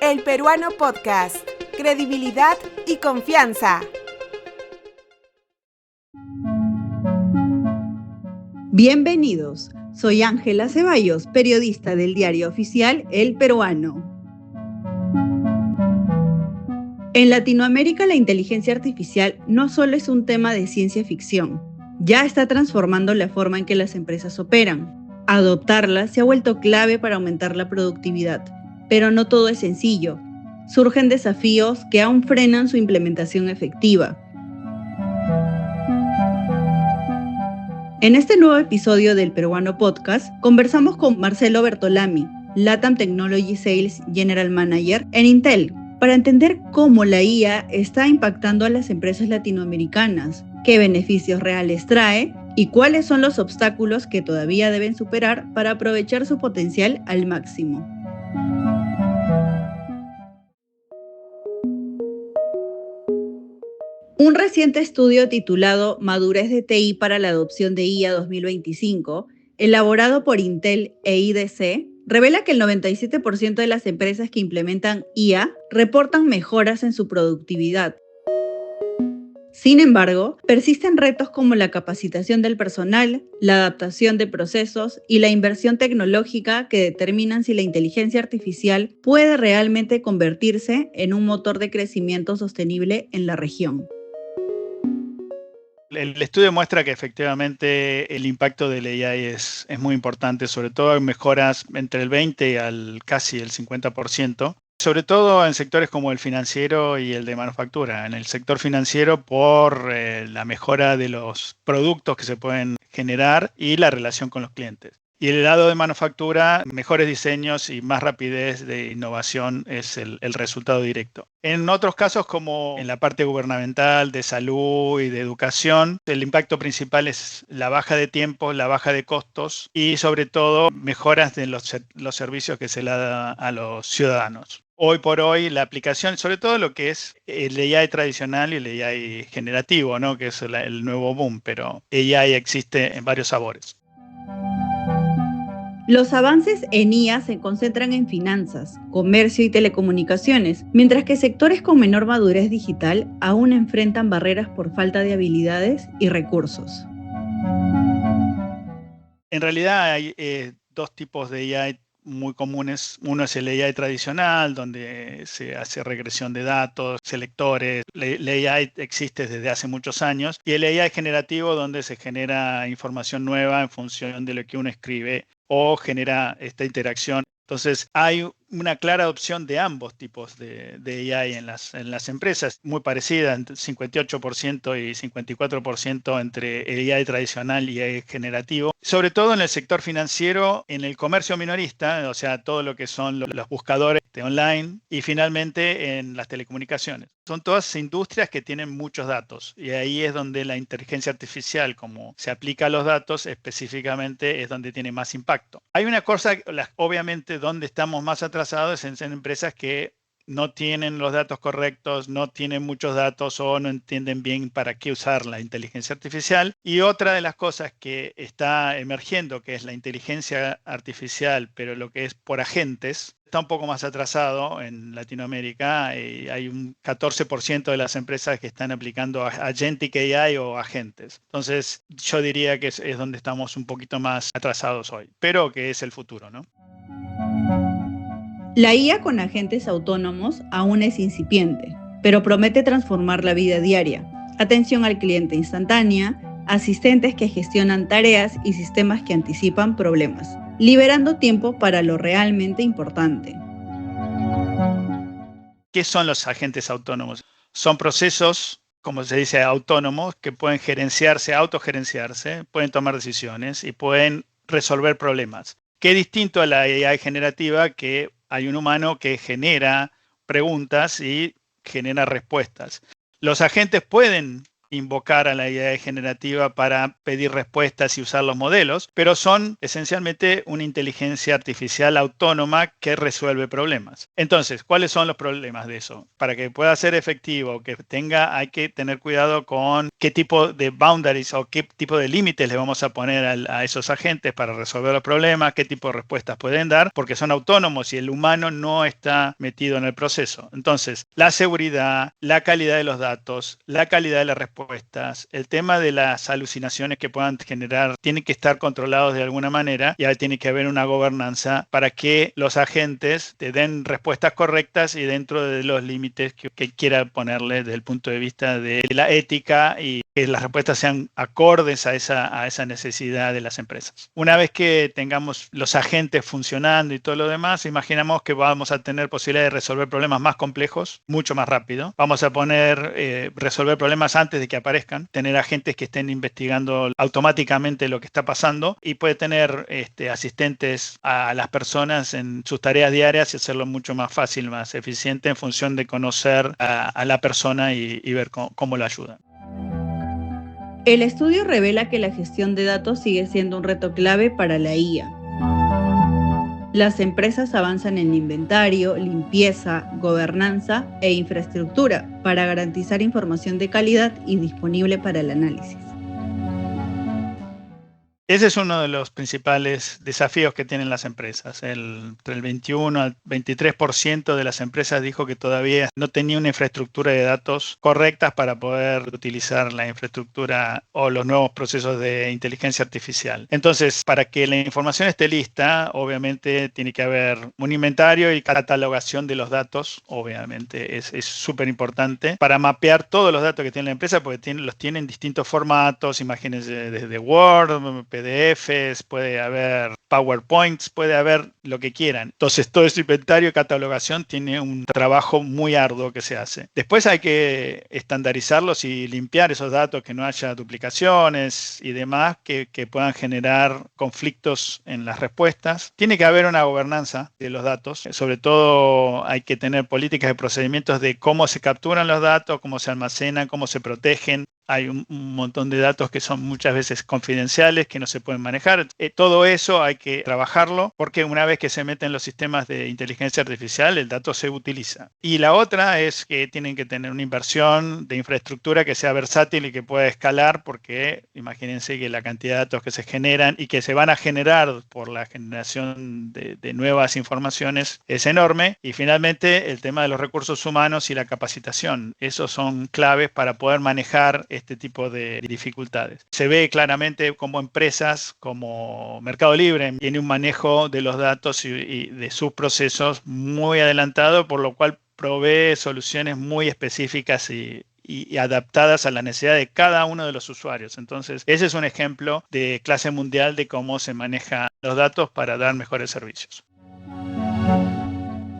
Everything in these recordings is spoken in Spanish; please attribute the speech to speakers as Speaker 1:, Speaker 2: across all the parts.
Speaker 1: El Peruano Podcast. Credibilidad y confianza.
Speaker 2: Bienvenidos, soy Ángela Ceballos, periodista del diario oficial El Peruano. En Latinoamérica la inteligencia artificial no solo es un tema de ciencia ficción, ya está transformando la forma en que las empresas operan. Adoptarla se ha vuelto clave para aumentar la productividad, pero no todo es sencillo. Surgen desafíos que aún frenan su implementación efectiva. En este nuevo episodio del Peruano Podcast, conversamos con Marcelo Bertolami, LATAM Technology Sales General Manager en Intel, para entender cómo la IA está impactando a las empresas latinoamericanas, qué beneficios reales trae y cuáles son los obstáculos que todavía deben superar para aprovechar su potencial al máximo. Un reciente estudio titulado Madurez de TI para la adopción de IA 2025, elaborado por Intel e IDC, revela que el 97% de las empresas que implementan IA reportan mejoras en su productividad. Sin embargo, persisten retos como la capacitación del personal, la adaptación de procesos y la inversión tecnológica que determinan si la inteligencia artificial puede realmente convertirse en un motor de crecimiento sostenible en la región.
Speaker 3: El estudio muestra que efectivamente el impacto del AI es muy importante, sobre todo en mejoras entre el 20 al casi el 50%, sobre todo en sectores como el financiero y el de manufactura. En el sector financiero por la mejora de los productos que se pueden generar y la relación con los clientes. Y el lado de manufactura, mejores diseños y más rapidez de innovación es el resultado directo. En otros casos, como en la parte gubernamental, de salud y de educación, el impacto principal es la baja de tiempo, la baja de costos y sobre todo mejoras de los servicios que se le da a los ciudadanos. Hoy por hoy la aplicación, sobre todo lo que es el AI tradicional y el AI generativo, ¿no? Que es el nuevo boom, pero AI existe en varios sabores.
Speaker 2: Los avances en IA se concentran en finanzas, comercio y telecomunicaciones, mientras que sectores con menor madurez digital aún enfrentan barreras por falta de habilidades y recursos.
Speaker 3: En realidad hay dos tipos de AI muy comunes. Uno es el AI tradicional, donde se hace regresión de datos, selectores. La AI existe desde hace muchos años. Y el AI generativo, donde se genera información nueva en función de lo que uno escribe o genera esta interacción. Entonces, hay una clara adopción de ambos tipos de AI en las empresas, muy parecida, entre 58% y 54% entre el AI tradicional y AI generativo. Sobre todo en el sector financiero, en el comercio minorista, o sea, todo lo que son los buscadores de online y finalmente en las telecomunicaciones. Son todas industrias que tienen muchos datos y ahí es donde la inteligencia artificial, como se aplica a los datos, específicamente es donde tiene más impacto. Hay una cosa, obviamente, donde estamos más atrasados es en empresas que no tienen los datos correctos, no tienen muchos datos o no entienden bien para qué usar la inteligencia artificial. Y otra de las cosas que está emergiendo, que es la inteligencia artificial, pero lo que es por agentes, está un poco más atrasado en Latinoamérica. Hay un 14% de las empresas que están aplicando Agentic AI o agentes. Entonces, yo diría que es donde estamos un poquito más atrasados hoy, pero que es el futuro, ¿no?
Speaker 2: La IA con agentes autónomos aún es incipiente, pero promete transformar la vida diaria. Atención al cliente instantánea, asistentes que gestionan tareas y sistemas que anticipan problemas, liberando tiempo para lo realmente importante.
Speaker 3: ¿Qué son los agentes autónomos? Son procesos, como se dice, autónomos que pueden gerenciarse, autogerenciarse, pueden tomar decisiones y pueden resolver problemas. Qué distinto a la AI generativa, que hay un humano que genera preguntas y genera respuestas. Los agentes pueden invocar a la IA generativa para pedir respuestas y usar los modelos, pero son esencialmente una inteligencia artificial autónoma que resuelve problemas. Entonces, ¿cuáles son los problemas de eso? Para que pueda ser efectivo, hay que tener cuidado con qué tipo de boundaries o qué tipo de límites le vamos a poner a esos agentes para resolver los problemas, qué tipo de respuestas pueden dar, porque son autónomos y el humano no está metido en el proceso. Entonces, la seguridad, la calidad de los datos, la calidad de las respuestas, el tema de las alucinaciones que puedan generar, tienen que estar controlados de alguna manera y ahí tiene que haber una gobernanza para que los agentes te den respuestas correctas y dentro de los límites que quiera ponerle desde el punto de vista de la ética y que las respuestas sean acordes a esa necesidad de las empresas. Una vez que tengamos los agentes funcionando y todo lo demás, imaginamos que vamos a tener posibilidad de resolver problemas más complejos mucho más rápido. Vamos a resolver problemas antes de que aparezcan, tener agentes que estén investigando automáticamente lo que está pasando y puede tener asistentes a las personas en sus tareas diarias y hacerlo mucho más fácil, más eficiente en función de conocer a la persona y ver cómo lo ayudan.
Speaker 2: El estudio revela que la gestión de datos sigue siendo un reto clave para la IA. Las empresas avanzan en inventario, limpieza, gobernanza e infraestructura para garantizar información de calidad y disponible para el análisis.
Speaker 3: Ese es uno de los principales desafíos que tienen las empresas. Entre el 21 al 23% de las empresas dijo que todavía no tenía una infraestructura de datos correctas para poder utilizar la infraestructura o los nuevos procesos de inteligencia artificial. Entonces, para que la información esté lista, obviamente tiene que haber un inventario y catalogación de los datos, obviamente es súper importante, para mapear todos los datos que tiene la empresa, porque los tiene en distintos formatos, imagínense desde Word, PDFs, puede haber PowerPoints, puede haber lo que quieran. Entonces, todo ese inventario y catalogación tiene un trabajo muy arduo que se hace. Después hay que estandarizarlos y limpiar esos datos, que no haya duplicaciones y demás que puedan generar conflictos en las respuestas. Tiene que haber una gobernanza de los datos. Sobre todo hay que tener políticas y procedimientos de cómo se capturan los datos, cómo se almacenan, cómo se protegen. Hay un montón de datos que son muchas veces confidenciales, que no se pueden manejar. Todo eso hay que trabajarlo porque una vez que se meten los sistemas de inteligencia artificial, el dato se utiliza. Y la otra es que tienen que tener una inversión de infraestructura que sea versátil y que pueda escalar, porque imagínense que la cantidad de datos que se generan y que se van a generar por la generación de nuevas informaciones es enorme. Y finalmente el tema de los recursos humanos y la capacitación. Esos son claves para poder manejar este tipo de dificultades. Se ve claramente como empresas, como Mercado Libre, tiene un manejo de los datos y de sus procesos muy adelantado, por lo cual provee soluciones muy específicas y adaptadas a la necesidad de cada uno de los usuarios. Entonces, ese es un ejemplo de clase mundial de cómo se manejan los datos para dar mejores servicios.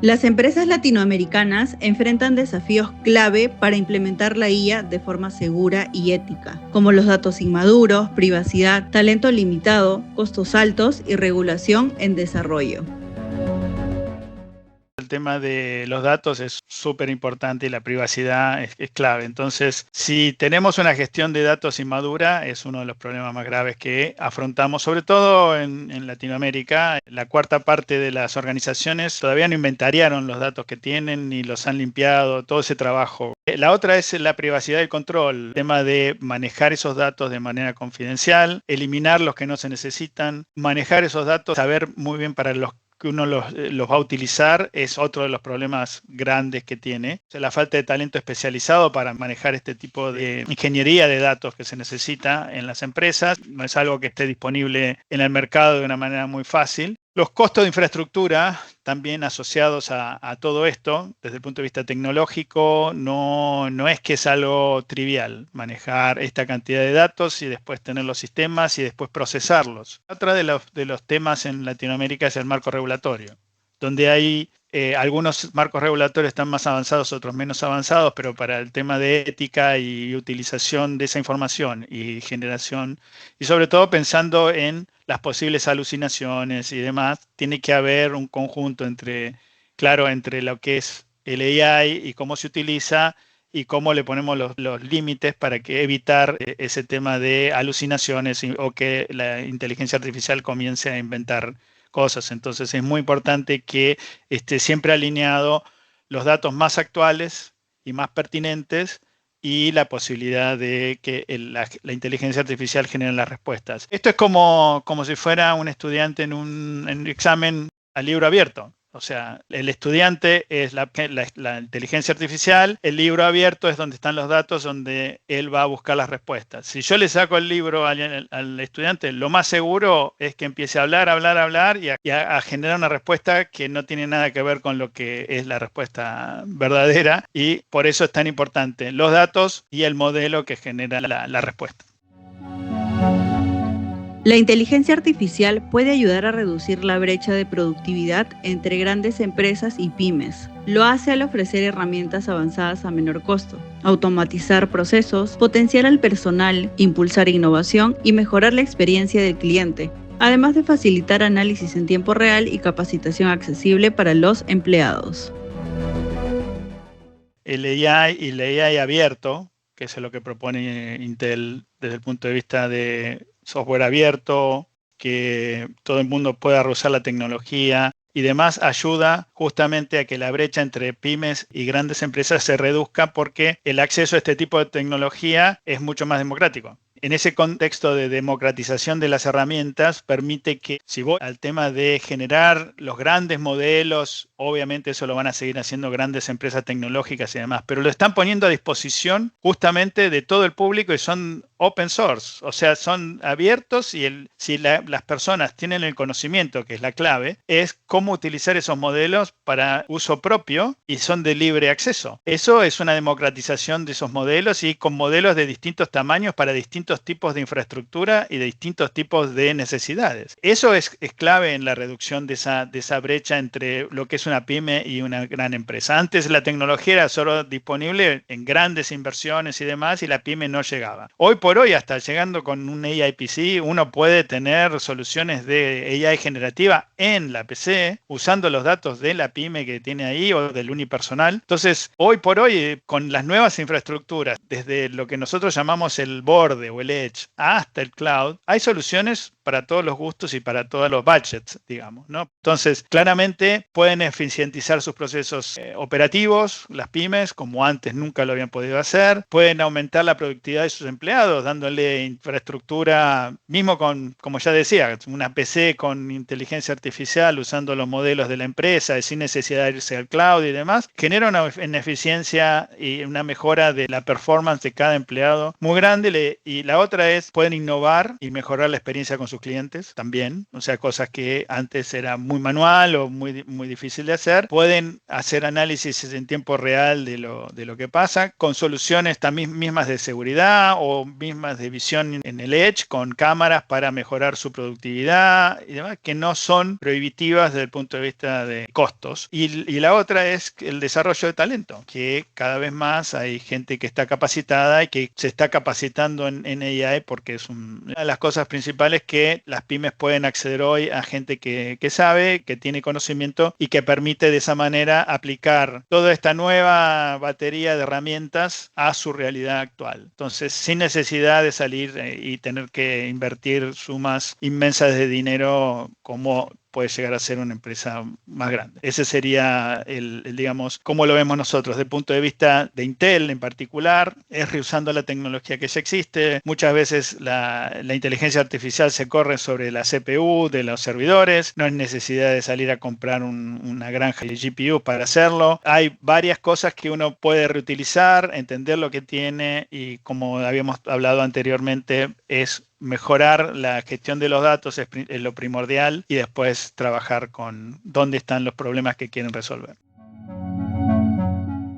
Speaker 2: Las empresas latinoamericanas enfrentan desafíos clave para implementar la IA de forma segura y ética, como los datos inmaduros, privacidad, talento limitado, costos altos y regulación en desarrollo.
Speaker 3: El tema de los datos es súper importante y la privacidad es clave. Entonces, si tenemos una gestión de datos inmadura, es uno de los problemas más graves que afrontamos, sobre todo en Latinoamérica. La cuarta parte de las organizaciones todavía no inventariaron los datos que tienen ni los han limpiado, todo ese trabajo. La otra es la privacidad y el control, el tema de manejar esos datos de manera confidencial, eliminar los que no se necesitan, manejar esos datos, saber muy bien para los que uno los va a utilizar es otro de los problemas grandes que tiene. O sea, la falta de talento especializado para manejar este tipo de ingeniería de datos que se necesita en las empresas. No es algo que esté disponible en el mercado de una manera muy fácil. Los costos de infraestructura también asociados a todo esto, desde el punto de vista tecnológico, no es que es algo trivial manejar esta cantidad de datos y después tener los sistemas y después procesarlos. Otra de los temas en Latinoamérica es el marco regulatorio, donde hay algunos marcos regulatorios están más avanzados, otros menos avanzados, pero para el tema de ética y utilización de esa información y generación, y sobre todo pensando en las posibles alucinaciones y demás, tiene que haber un conjunto entre lo que es el AI y cómo se utiliza y cómo le ponemos los límites para evitar ese tema de alucinaciones o que la inteligencia artificial comience a inventar cosas. Entonces es muy importante que esté siempre alineado los datos más actuales y más pertinentes y la posibilidad de que la inteligencia artificial genere las respuestas. Esto es como si fuera un estudiante en un examen a libro abierto. O sea, el estudiante es la inteligencia artificial, el libro abierto es donde están los datos, donde él va a buscar las respuestas. Si yo le saco el libro al estudiante, lo más seguro es que empiece a hablar y a generar una respuesta que no tiene nada que ver con lo que es la respuesta verdadera, y por eso es tan importante los datos y el modelo que genera la respuesta.
Speaker 2: La inteligencia artificial puede ayudar a reducir la brecha de productividad entre grandes empresas y pymes. Lo hace al ofrecer herramientas avanzadas a menor costo, automatizar procesos, potenciar al personal, impulsar innovación y mejorar la experiencia del cliente, además de facilitar análisis en tiempo real y capacitación accesible para los empleados.
Speaker 3: El AI y el AI abierto, que es lo que propone Intel desde el punto de vista de software abierto, que todo el mundo pueda usar la tecnología y demás, ayuda justamente a que la brecha entre pymes y grandes empresas se reduzca porque el acceso a este tipo de tecnología es mucho más democrático. En ese contexto de democratización de las herramientas, permite que, si voy al tema de generar los grandes modelos, obviamente eso lo van a seguir haciendo grandes empresas tecnológicas y demás, pero lo están poniendo a disposición justamente de todo el público y son open source, o sea, son abiertos y si las personas tienen el conocimiento, que es la clave, es cómo utilizar esos modelos para uso propio y son de libre acceso. Eso es una democratización de esos modelos y con modelos de distintos tamaños para distintos tipos de infraestructura y de distintos tipos de necesidades. Eso es clave en la reducción de esa brecha entre lo que es una pyme y una gran empresa. Antes la tecnología era solo disponible en grandes inversiones y demás y la pyme no llegaba. Hoy por hoy, hasta llegando con un AI PC, uno puede tener soluciones de AI generativa en la PC usando los datos de la pyme que tiene ahí o del unipersonal. Entonces, hoy por hoy, con las nuevas infraestructuras, desde lo que nosotros llamamos el borde o el edge hasta el cloud, hay soluciones para todos los gustos y para todos los budgets, digamos, ¿no? Entonces, claramente pueden eficientizar sus procesos operativos, las pymes, como antes nunca lo habían podido hacer. Pueden aumentar la productividad de sus empleados, dándole infraestructura, mismo como ya decía, una PC con inteligencia artificial, usando los modelos de la empresa, sin necesidad de irse al cloud y demás, genera una eficiencia y una mejora de la performance de cada empleado muy grande. Y la otra es, pueden innovar y mejorar la experiencia con sus clientes también, o sea, cosas que antes era muy manual o muy, muy difícil de hacer. Pueden hacer análisis en tiempo real de lo que pasa, con soluciones también mismas de seguridad o mismas de visión en el edge, con cámaras para mejorar su productividad y demás, que no son prohibitivas desde el punto de vista de costos. Y la otra es el desarrollo de talento, que cada vez más hay gente que está capacitada y que se está capacitando en AI porque es una de las cosas principales que las pymes pueden acceder hoy a gente que sabe, que tiene conocimiento y que permite de esa manera aplicar toda esta nueva batería de herramientas a su realidad actual. Entonces, sin necesidad de salir y tener que invertir sumas inmensas de dinero como puede llegar a ser una empresa más grande. Ese sería digamos, cómo lo vemos nosotros. Desde el punto de vista de Intel en particular, es reusando la tecnología que ya existe. Muchas veces la inteligencia artificial se corre sobre la CPU de los servidores. No hay necesidad de salir a comprar una granja de GPU para hacerlo. Hay varias cosas que uno puede reutilizar, entender lo que tiene y, como habíamos hablado anteriormente, es mejorar la gestión de los datos es lo primordial y después trabajar con dónde están los problemas que quieren resolver.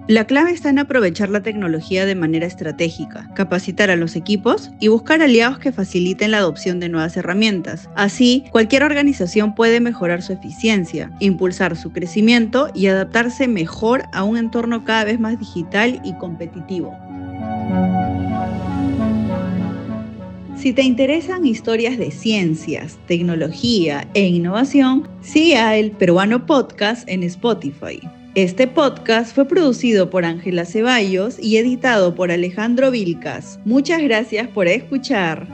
Speaker 2: La clave está en aprovechar la tecnología de manera estratégica, capacitar a los equipos y buscar aliados que faciliten la adopción de nuevas herramientas. Así, cualquier organización puede mejorar su eficiencia, impulsar su crecimiento y adaptarse mejor a un entorno cada vez más digital y competitivo. Si te interesan historias de ciencias, tecnología e innovación, sigue a El Peruano Podcast en Spotify. Este podcast fue producido por Ángela Ceballos y editado por Alejandro Vilcas. Muchas gracias por escuchar.